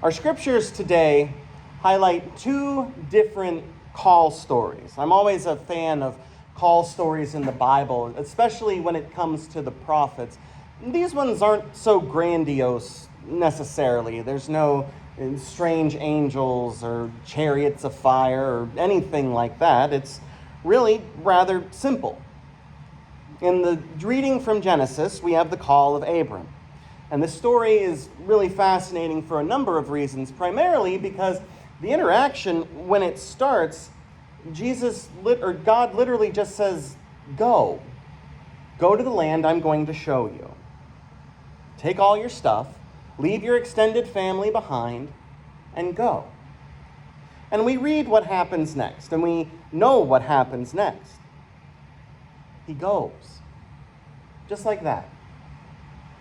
Our scriptures today highlight two different call stories. I'm always a fan of call stories in the Bible, especially when it comes to the prophets. These ones aren't so grandiose necessarily. There's no strange angels or chariots of fire or anything like that. It's really rather simple. In the reading from Genesis, we have the call of Abram. And the story is really fascinating for a number of reasons, primarily because the interaction, when it starts, God literally just says, go. Go to the land I'm going to show you. Take all your stuff, leave your extended family behind, and go. And we read what happens next, and we know what happens next. He goes. Just like that.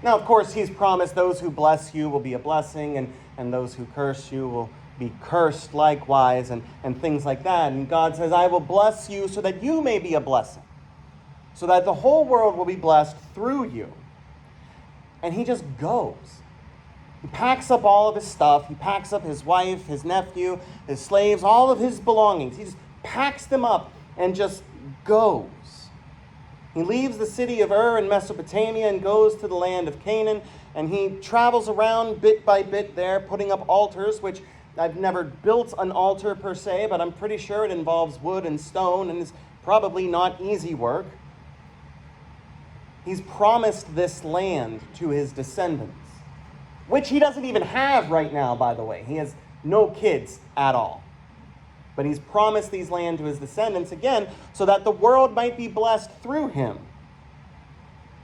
Now, of course, he's promised those who bless you will be a blessing, and those who curse you will be cursed likewise, and things like that. And God says, I will bless you so that you may be a blessing, so that the whole world will be blessed through you. And he just goes. He packs up all of his stuff. He packs up his wife, his nephew, his slaves, all of his belongings. He just packs them up and just goes. He leaves the city of Ur in Mesopotamia and goes to the land of Canaan, and he travels around bit by bit there, putting up altars, which I've never built an altar per se, but I'm pretty sure it involves wood and stone and is probably not easy work. He's promised this land to his descendants, which he doesn't even have right now, by the way. He has no kids at all. But he's promised these land to his descendants again so that the world might be blessed through him.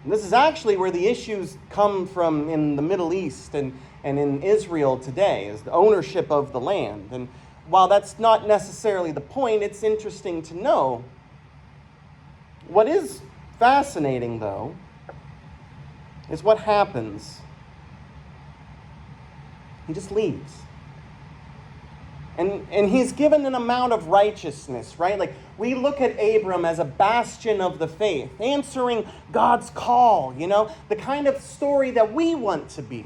And this is actually where the issues come from in the Middle East and in Israel today, is the ownership of the land. And while that's not necessarily the point, it's interesting to know. What is fascinating, though, is what happens. He just leaves. And he's given an amount of righteousness, right? Like, we look at Abram as a bastion of the faith, answering God's call, the kind of story that we want to be.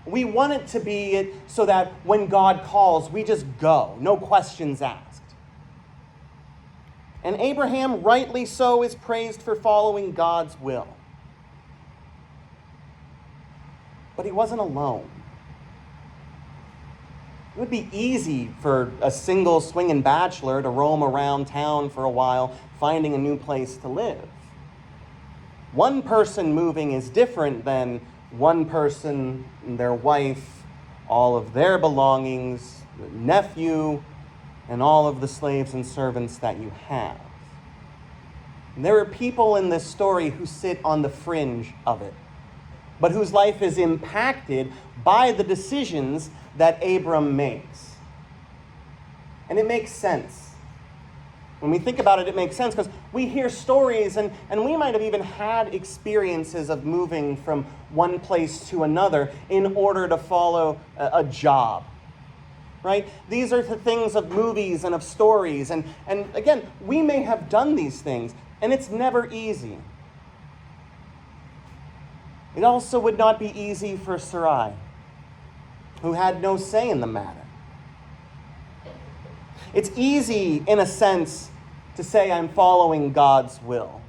We want it to be so that when God calls, we just go, no questions asked. And Abraham, rightly so, is praised for following God's will. But he wasn't alone. It would be easy for a single swinging bachelor to roam around town for a while, finding a new place to live. One person moving is different than one person, their wife, all of their belongings, nephew, and all of the slaves and servants that you have. And there are people in this story who sit on the fringe of it, but whose life is impacted by the decisions that Abram makes. And it makes sense. When we think about it, it makes sense because we hear stories and we might have even had experiences of moving from one place to another in order to follow a job, right? These are the things of movies and of stories. And again, we may have done these things, and it's never easy. It also would not be easy for Sarai, who had no say in the matter. It's easy, in a sense, to say I'm following God's will.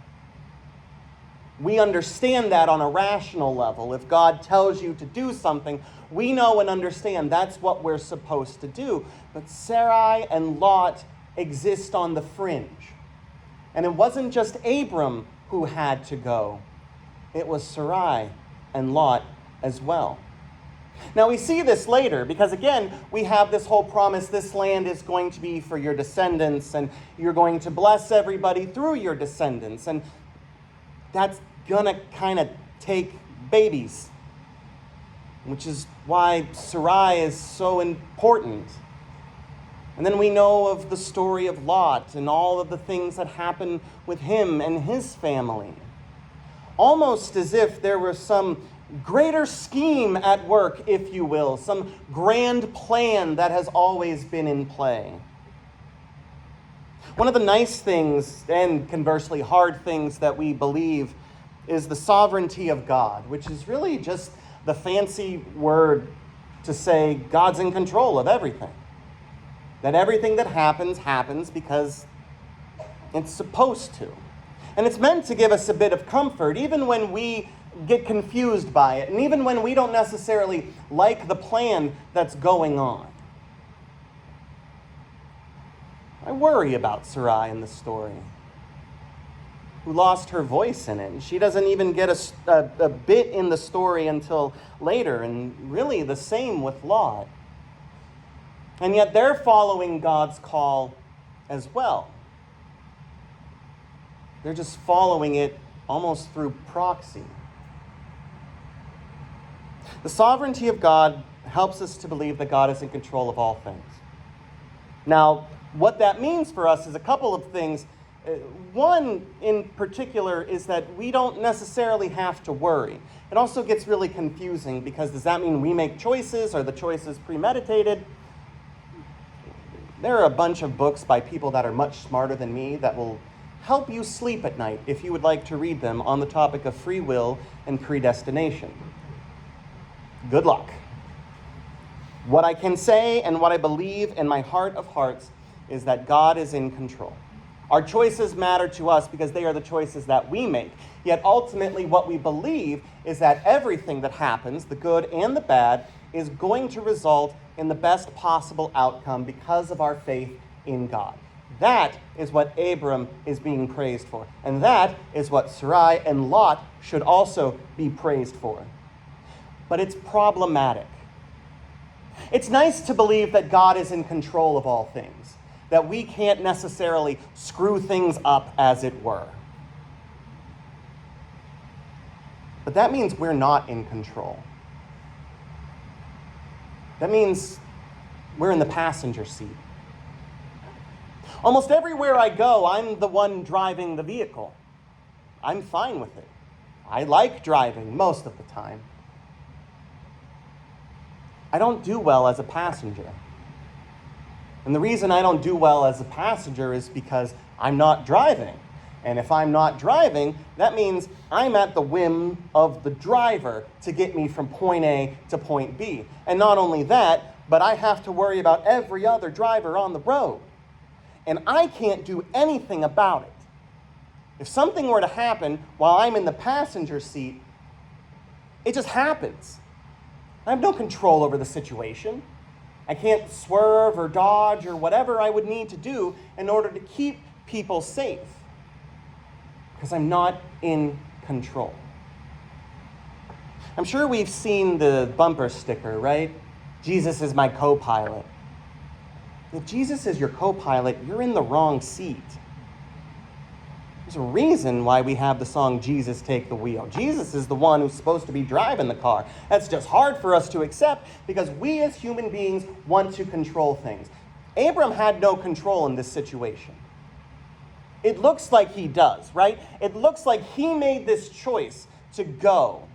We understand that on a rational level. If God tells you to do something, we know and understand that's what we're supposed to do. But Sarai and Lot exist on the fringe. And it wasn't just Abram who had to go. It was Sarai and Lot as well. Now we see this later because, again, we have this whole promise, this land is going to be for your descendants and you're going to bless everybody through your descendants. And that's going to kind of take babies, which is why Sarai is so important. And then we know of the story of Lot and all of the things that happened with him and his family. Almost as if there was some greater scheme at work, if you will, some grand plan that has always been in play. One of the nice things, and conversely hard things that we believe, is the sovereignty of God, which is really just the fancy word to say God's in control of everything. That everything that happens because it's supposed to. And it's meant to give us a bit of comfort, even when we get confused by it, and even when we don't necessarily like the plan that's going on. I worry about Sarai in the story, who lost her voice in it. She doesn't even get a bit in the story until later, and really the same with Lot. And yet they're following God's call as well. They're just following it almost through proxy. The sovereignty of God helps us to believe that God is in control of all things. Now, what that means for us is a couple of things. One in particular is that we don't necessarily have to worry. It also gets really confusing because does that mean we make choices? Are the choices premeditated? There are a bunch of books by people that are much smarter than me that will help you sleep at night if you would like to read them on the topic of free will and predestination. Good luck. What I can say and what I believe in my heart of hearts is that God is in control. Our choices matter to us because they are the choices that we make. Yet ultimately what we believe is that everything that happens, the good and the bad, is going to result in the best possible outcome because of our faith in God. That is what Abram is being praised for. And that is what Sarai and Lot should also be praised for. But it's problematic. It's nice to believe that God is in control of all things, that we can't necessarily screw things up, as it were. But that means we're not in control. That means we're in the passenger seat. Almost everywhere I go, I'm the one driving the vehicle. I'm fine with it. I like driving most of the time. I don't do well as a passenger. And the reason I don't do well as a passenger is because I'm not driving. And if I'm not driving, that means I'm at the whim of the driver to get me from point A to point B. And not only that, but I have to worry about every other driver on the road. And I can't do anything about it. If something were to happen while I'm in the passenger seat, it just happens. I have no control over the situation. I can't swerve or dodge or whatever I would need to do in order to keep people safe, because I'm not in control. I'm sure we've seen the bumper sticker, right? Jesus is my co-pilot. If Jesus is your co-pilot, you're in the wrong seat. There's a reason why we have the song, Jesus Take the Wheel. Jesus is the one who's supposed to be driving the car. That's just hard for us to accept because we as human beings want to control things. Abram had no control in this situation. It looks like he does, right? It looks like he made this choice to go.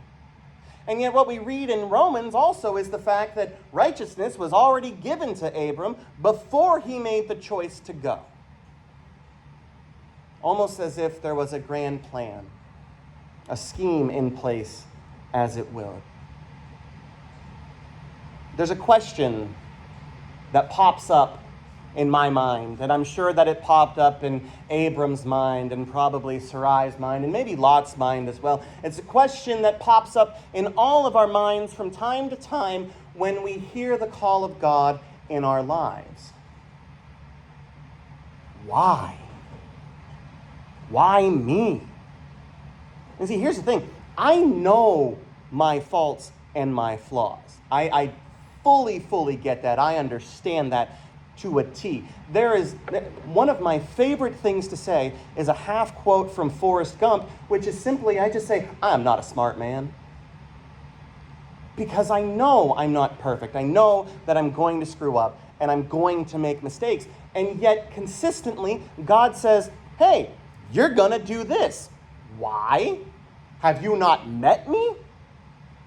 And yet what we read in Romans also is the fact that righteousness was already given to Abram before he made the choice to go. Almost as if there was a grand plan, a scheme in place, as it will. There's a question that pops up in my mind, and I'm sure that it popped up in Abram's mind and probably Sarai's mind and maybe Lot's mind as well. It's a question that pops up in all of our minds from time to time when we hear the call of God in our lives. Why? Why me? And see, here's the thing. I know my faults and my flaws. I fully get that. I understand that to a T. There is one of my favorite things to say is a half quote from Forrest Gump, which is simply, I just say, I'm not a smart man. Because I know I'm not perfect. I know that I'm going to screw up and I'm going to make mistakes. And yet consistently, God says, hey, you're gonna do this. Why? Have you not met me?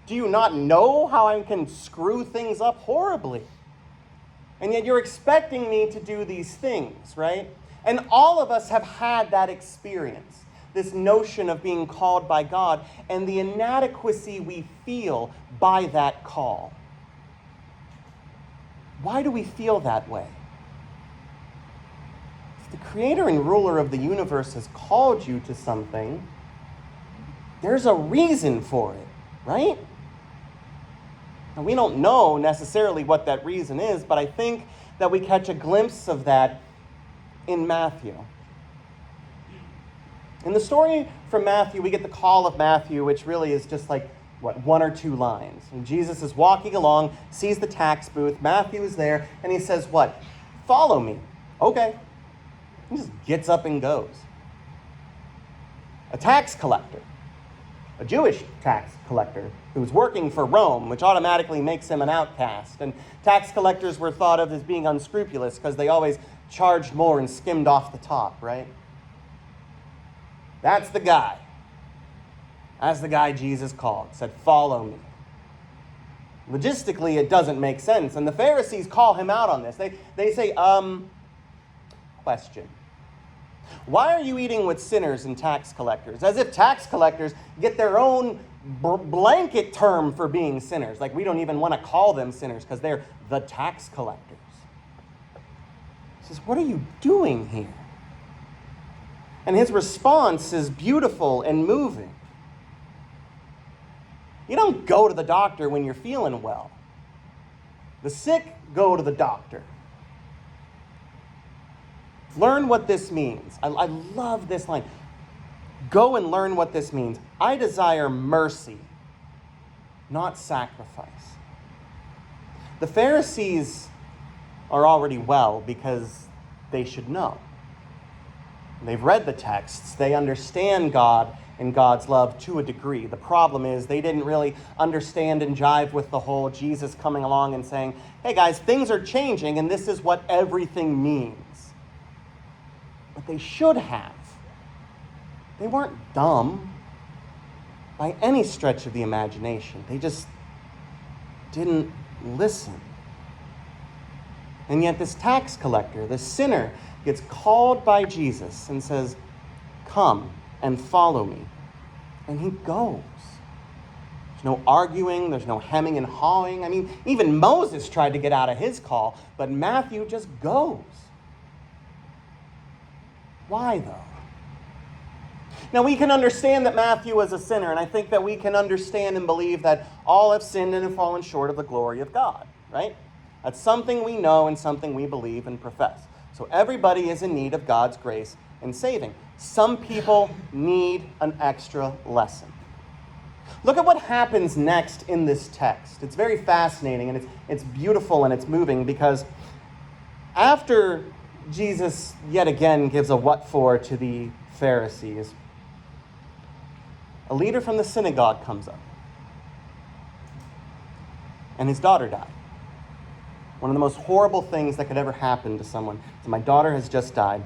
Do you not know how I can screw things up horribly? And yet you're expecting me to do these things, right? And all of us have had that experience, this notion of being called by God and the inadequacy we feel by that call. Why do we feel that way? If the creator and ruler of the universe has called you to something, there's a reason for it, right? Now, we don't know necessarily what that reason is, but I think that we catch a glimpse of that in Matthew. In the story from Matthew, we get the call of Matthew, which really is just like, one or two lines. And Jesus is walking along, sees the tax booth. Matthew is there, and he says, what? Follow me. Okay. He just gets up and goes. A tax collector, a Jewish tax collector who was working for Rome, which automatically makes him an outcast. And tax collectors were thought of as being unscrupulous because they always charged more and skimmed off the top, right? That's the guy. That's the guy Jesus called, said, follow me. Logistically, it doesn't make sense. And the Pharisees call him out on this. They say, question. Why are you eating with sinners and tax collectors? As if tax collectors get their own blanket term for being sinners. Like we don't even want to call them sinners because they're the tax collectors. He says, what are you doing here? And his response is beautiful and moving. You don't go to the doctor when you're feeling well. The sick go to the doctor. Learn what this means. I love this line. Go and learn what this means. I desire mercy, not sacrifice. The Pharisees are already well because they should know. They've read the texts. They understand God and God's love to a degree. The problem is they didn't really understand and jive with the whole Jesus coming along and saying, hey guys, things are changing and this is what everything means. But they should have. They weren't dumb by any stretch of the imagination. They just didn't listen. And yet this tax collector, this sinner, gets called by Jesus and says, come and follow me. And he goes. There's no arguing. There's no hemming and hawing. I mean, even Moses tried to get out of his call, but Matthew just goes. Why, though? Now, we can understand that Matthew was a sinner, and I think that we can understand and believe that all have sinned and have fallen short of the glory of God, right? That's something we know and something we believe and profess. So everybody is in need of God's grace and saving. Some people need an extra lesson. Look at what happens next in this text. It's very fascinating, and it's beautiful and it's moving, because after Jesus yet again gives a what for to the Pharisees, a leader from the synagogue comes up, and his daughter died. One of the most horrible things that could ever happen to someone. So my daughter has just died.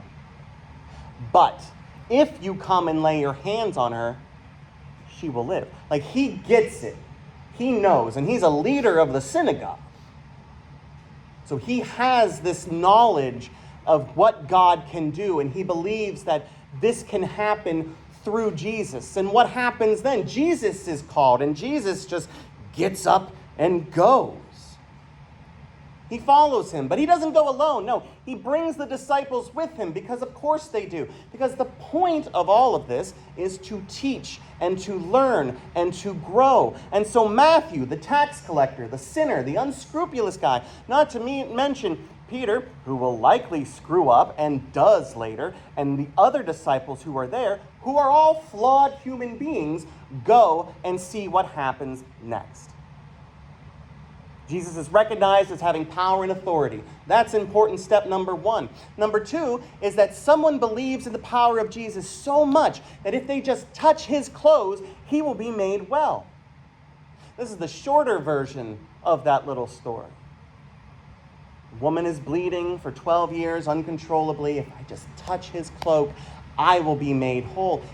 But if you come and lay your hands on her, she will live. Like, he gets it. He knows. And he's a leader of the synagogue. So he has this knowledge of what God can do. And he believes that this can happen through Jesus. And what happens then? Jesus is called. And Jesus just gets up and goes. He follows him, but he doesn't go alone. No, he brings the disciples with him, because of course they do. Because the point of all of this is to teach and to learn and to grow. And so Matthew, the tax collector, the sinner, the unscrupulous guy, not to mention Peter, who will likely screw up and does later, and the other disciples who are there, who are all flawed human beings, go and see what happens next. Jesus is recognized as having power and authority. That's important step number one. Number two is that someone believes in the power of Jesus so much that if they just touch his clothes, he will be made well. This is the shorter version of that little story. A woman is bleeding for 12 years uncontrollably. If I just touch his cloak, I will be made whole.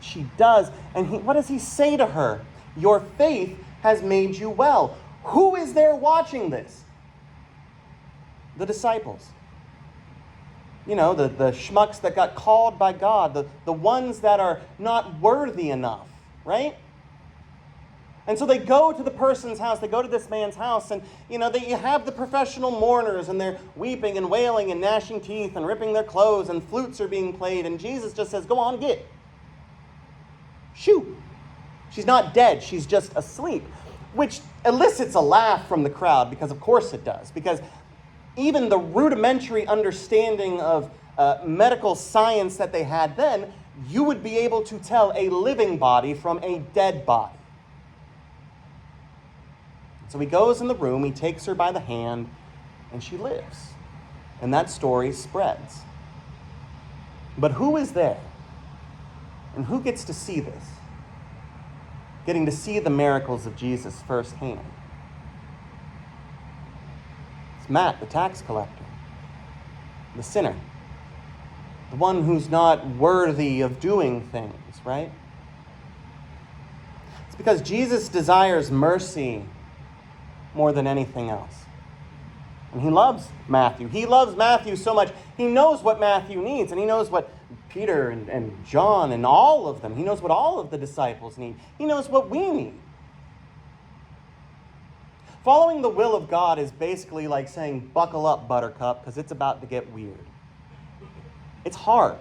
She does. And what does he say to her? Your faith has made you well. Who is there watching this? The disciples. You know, the schmucks that got called by God, the ones that are not worthy enough, right? And so they go to the person's house, they go to this man's house, and they have the professional mourners, and they're weeping and wailing and gnashing teeth and ripping their clothes, and flutes are being played, and Jesus just says, go on, get. Shoo. She's not dead, she's just asleep, which elicits a laugh from the crowd, because of course it does, because even the rudimentary understanding of medical science that they had then, you would be able to tell a living body from a dead body. So he goes in the room, he takes her by the hand, and she lives. And that story spreads. But who is there? And who gets to see this? Getting to see the miracles of Jesus firsthand. It's Matt, the tax collector, the sinner, the one who's not worthy of doing things, right? It's because Jesus desires mercy more than anything else. And he loves Matthew. He loves Matthew so much. He knows what Matthew needs, and he knows what Peter and John and all of them, he knows what all of the disciples need. He knows what we need. Following the will of God is basically like saying, buckle up, buttercup, because it's about to get weird. It's hard.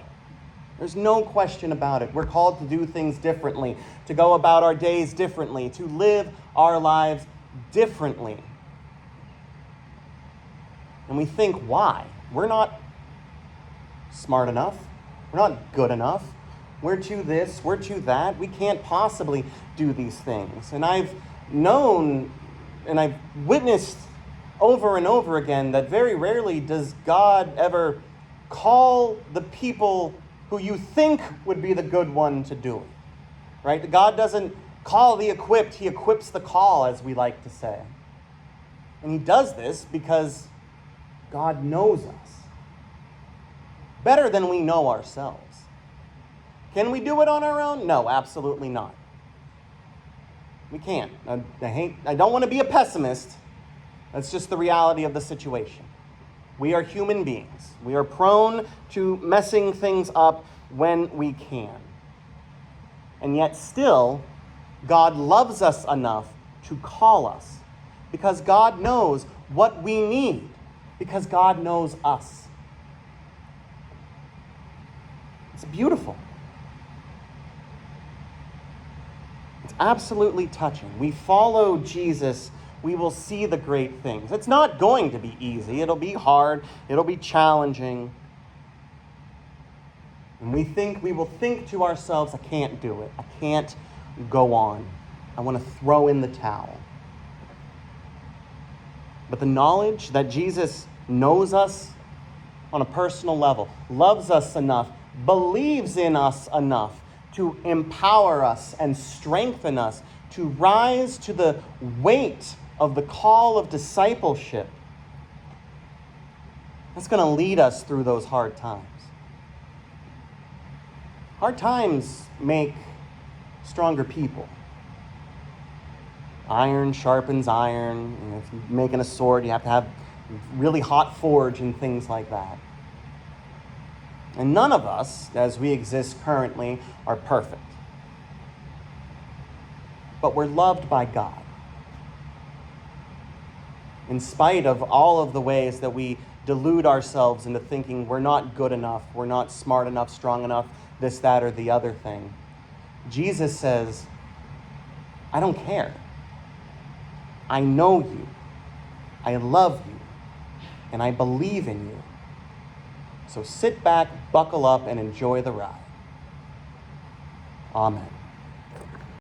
There's no question about it. We're called to do things differently, to go about our days differently, to live our lives differently. And we think, why? We're not smart enough. We're not good enough. We're too this, we're too that. We can't possibly do these things. And I've known and I've witnessed over and over again that very rarely does God ever call the people who you think would be the good one to do it. Right? God doesn't call the equipped, he equips the call, as we like to say. And he does this because God knows us better than we know ourselves. Can we do it on our own? No, absolutely not. We can't. I don't want to be a pessimist. That's just the reality of the situation. We are human beings. We are prone to messing things up when we can. And yet still, God loves us enough to call us, because God knows what we need, because God knows us. It's beautiful. It's absolutely touching. We follow Jesus, we will see the great things. It's not going to be easy. It'll be hard. It'll be challenging. And we will think to ourselves, I can't do it. I can't go on. I want to throw in the towel. But the knowledge that Jesus knows us on a personal level, loves us enough, believes in us enough to empower us and strengthen us to rise to the weight of the call of discipleship, that's going to lead us through those hard times. Hard times make stronger people. Iron sharpens iron. If you're making a sword, you have to have really hot forge and things like that. And none of us, as we exist currently, are perfect. But we're loved by God. In spite of all of the ways that we delude ourselves into thinking we're not good enough, we're not smart enough, strong enough, this, that, or the other thing, Jesus says, I don't care. I know you. I love you. And I believe in you. So sit back, buckle up, and enjoy the ride. Amen.